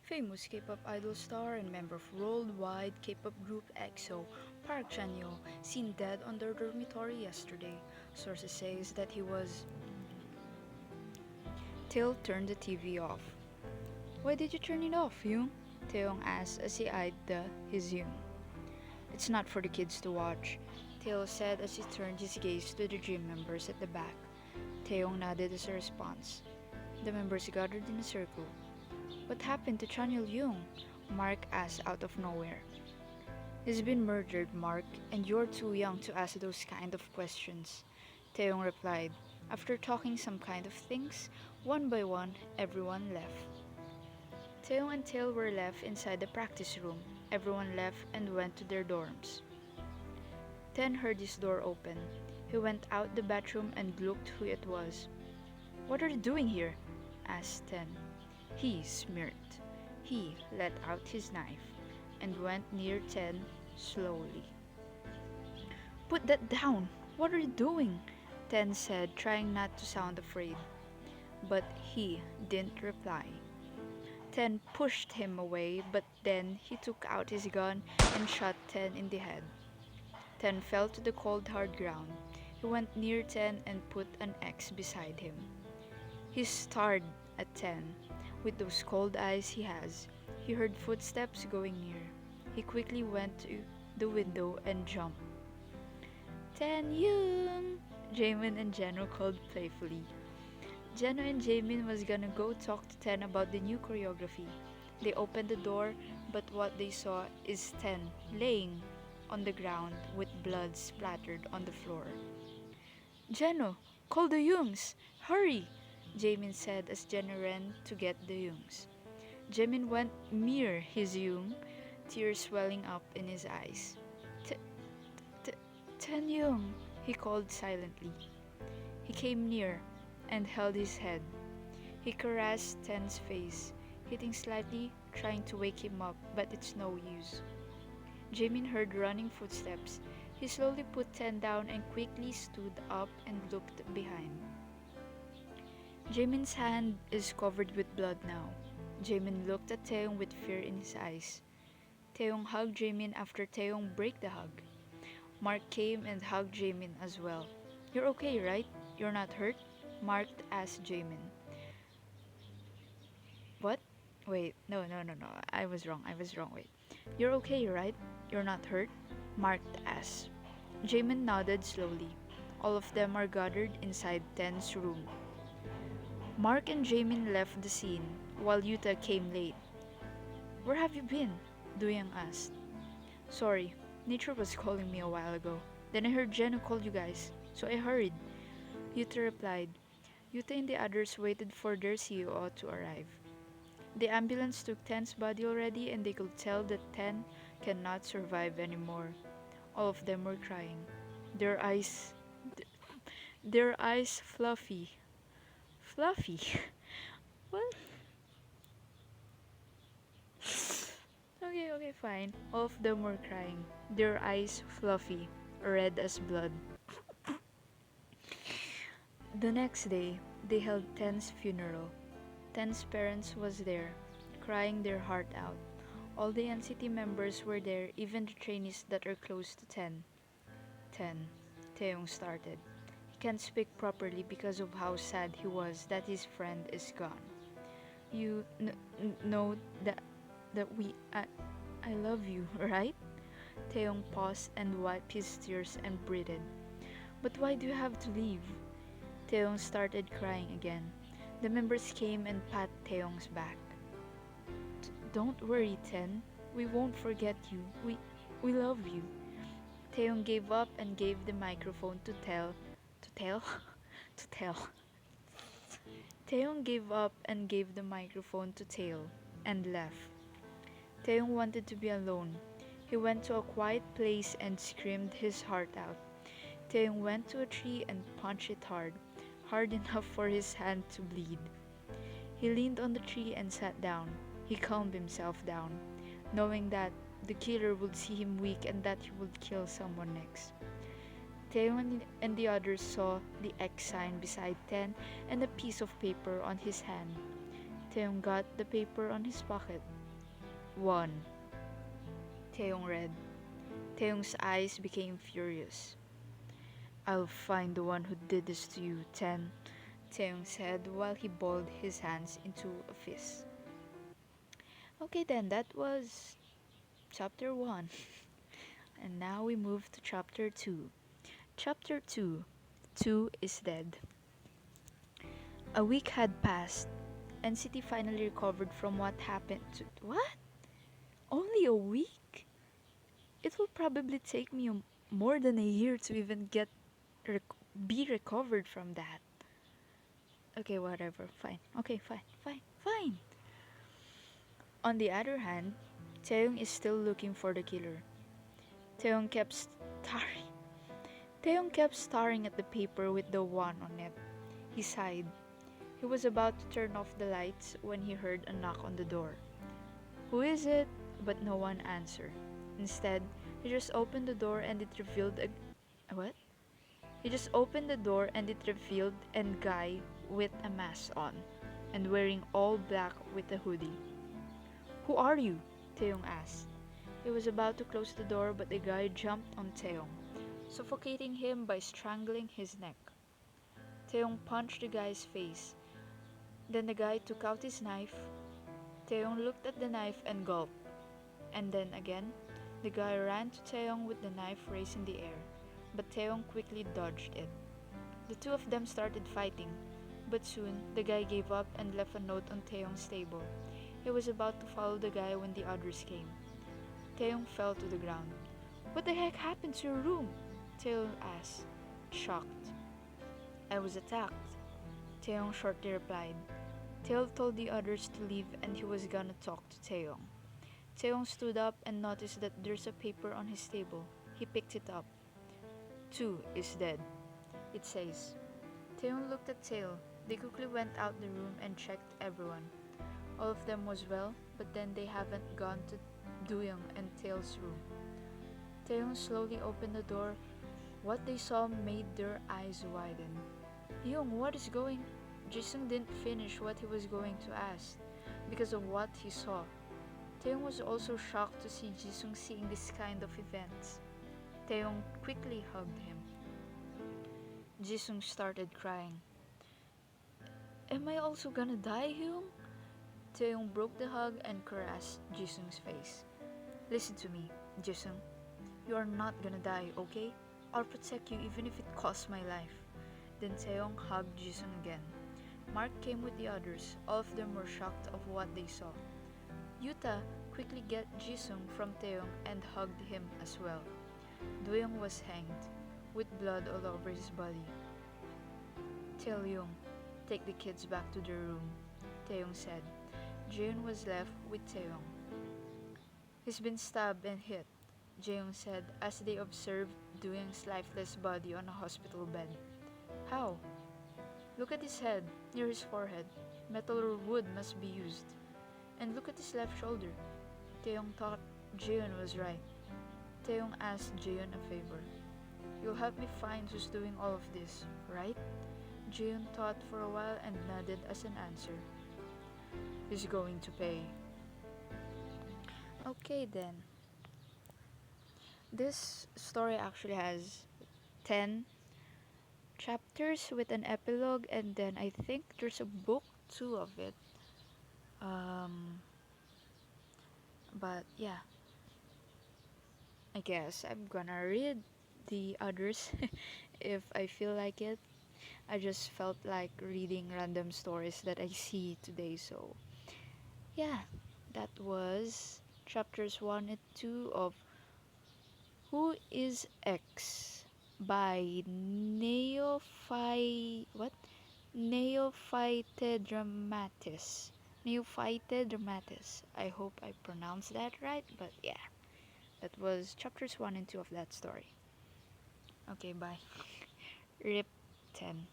Famous K-pop idol star and member of worldwide K-pop group EXO, Park Chan-yeol, seen dead on their dormitory yesterday. Sources say that he was. Till turned the TV off. Why did you turn it off, Young? Taeyong asked as he eyed his Young. It's not for the kids to watch, Taeyong said as he turned his gaze to the gym members at the back. Taeyong nodded as a response. The members gathered in a circle. What happened to Chanyeol Young? Mark asked out of nowhere. He's been murdered, Mark, and you're too young to ask those kind of questions. Taeyong replied. After talking some kind of things, one by one, everyone left. Taeyong and Tail were left inside the practice room. Everyone left and went to their dorms. Ten heard his door open. He went out the bathroom and looked who it was. What are you doing here? Asked Ten. He smirked. He let out his knife and went near Ten slowly. Put that down! What are you doing? Ten said, trying not to sound afraid. But he didn't reply. Ten pushed him away, but then he took out his gun and shot Ten in the head. Ten fell to the cold hard ground. He went near Ten and put an X beside him. He stared at Ten. With those cold eyes he has, he heard footsteps going near. He quickly went to the window and jumped. Ten Young! Jaemin and Jeno called playfully. Jeno and Jaemin was gonna go talk to Ten about the new choreography. They opened the door, but what they saw is Ten laying on the ground with blood splattered on the floor. Jeno, call the Youngs! Hurry! Jaemin said as Jeno ran to get the Youngs. Jaemin went near his Young, tears swelling up in his eyes. Ten Young, he called silently. He came near and held his head. He caressed Ten's face, hitting slightly, trying to wake him up, but it's no use. Jaemin heard running footsteps. He slowly put Ten down and quickly stood up and looked behind. Jaemin's hand is covered with blood now. Jaemin looked at Taeyong with fear in his eyes. Taeyong hugged Jaemin after Taeyong broke the hug. Mark came and hugged Jaemin as well. You're okay, right? You're not hurt? Mark asked Jaemin. What? Wait, no. I was wrong. Wait. You're okay, right? You're not hurt? Mark asked. Jaemin nodded slowly. All of them are gathered inside Ten's room. Mark and Jaemin left the scene, while Yuta came late. Where have you been? Duyang asked. Sorry, nature was calling me a while ago. Then I heard Jeno call you guys, so I hurried. Yuta replied. Yuta and the others waited for their CEO to arrive. The ambulance took Ten's body already and they could tell that Ten cannot survive anymore. All of them were crying. Their eyes fluffy. Fluffy? What? Okay, fine. All of them were crying. Their eyes fluffy, red as blood. The next day, they held Ten's funeral. Ten's parents was there, crying their heart out. All the NCT members were there, even the trainees that are close to Ten. Taeyong started. He can't speak properly because of how sad he was that his friend is gone. You know that I love you, right? Taeyong paused and wiped his tears and breathed. But why do you have to leave? Taeyong started crying again. The members came and pat Taeyong's back. Don't worry, Ten. We won't forget you. We love you. Taeyong gave up and gave the microphone to Tell. To Tell. Taeyong gave up and gave the microphone to Tail and left. Taeyong wanted to be alone. He went to a quiet place and screamed his heart out. Taeyong went to a tree and punched it hard enough for his hand to bleed. He leaned on the tree and sat down. He calmed himself down, knowing that the killer would see him weak and that he would kill someone next. Taeyong and the others saw the X sign beside Ten and a piece of paper on his hand. Taeyong got the paper on his pocket. 1. Taeyong read. Taeyong's eyes became furious. I'll find the one who did this to you, 10, Taeyong said while he balled his hands into a fist. Okay then, that was chapter 1. And now we move to chapter 2. Chapter 2. 2 is dead. A week had passed, and City finally recovered from what happened to... What? Only a week? It will probably take me more than a year to even rec- be recovered from that. Okay, whatever. Fine. Okay, fine. On the other hand, Taeyong is still looking for the killer. Taeyong kept staring. Taeyong kept staring at the paper with the one on it. He sighed. He was about to turn off the lights when he heard a knock on the door. Who is it? But no one answered. Instead, he just opened the door and it revealed a... What? He just opened the door and it revealed a guy with a mask on and wearing all black with a hoodie. Who are you? Taeyong asked. He was about to close the door but the guy jumped on Taeyong, suffocating him by strangling his neck. Taeyong punched the guy's face. Then the guy took out his knife. Taeyong looked at the knife and gulped. And then again, the guy ran to Taeyong with the knife raised in the air, but Taeyong quickly dodged it. The two of them started fighting, but soon the guy gave up and left a note on Taeyong's table. He was about to follow the guy when the others came. Taeyong fell to the ground. What the heck happened to your room? Taeyong asked, shocked. I was attacked, Taeyong shortly replied. Taeyong told the others to leave and he was gonna talk to Taeyong. Taeyong stood up and noticed that there's a paper on his table. He picked it up. 2 is dead, it says. Taeyong looked at Taeyong. They quickly went out the room and checked everyone. All of them was well, but then they haven't gone to Doyoung and Taeyong's room. Taeyong slowly opened the door. What they saw made their eyes widen. Young, what is going... Jisung didn't finish what he was going to ask because of what he saw. Taeyong was also shocked to see Jisung seeing this kind of events. Taeyong quickly hugged him. Jisung started crying. Am I also gonna die, Hyung? Taeyong broke the hug and caressed Jisung's face. Listen to me, Jisung. You are not gonna die, okay? I'll protect you even if it costs my life. Then Taeyong hugged Jisung again. Mark came with the others. All of them were shocked of what they saw. Yuta quickly got Jisung from Taeyong and hugged him as well. Doyoung was hanged, with blood all over his body. Taeyong, take the kids back to their room, Taeyong said. Jaehyun was left with Taeyong. He's been stabbed and hit, Jaehyun said as they observed Doyoung's lifeless body on a hospital bed. How? Look at his head, near his forehead. Metal or wood must be used. And look at his left shoulder. Taeyong thought Jaehyun was right. Taeyong asked Jaehyun a favor. You'll help me find who's doing all of this, right? Jaehyun thought for a while and nodded as an answer. He's going to pay. Okay then. This story actually has 10 chapters with an epilogue, and then I think there's a book too of it. But yeah, I guess I'm gonna read the others if I feel like it. I just felt like reading random stories that I see today, so yeah, that was chapters 1 and 2 of Who is X by Neophyte Dramatis. Neophyte Dramatis. I hope I pronounced that right, but yeah, that was chapters 1 and 2 of that story. Okay, bye. Rip 10.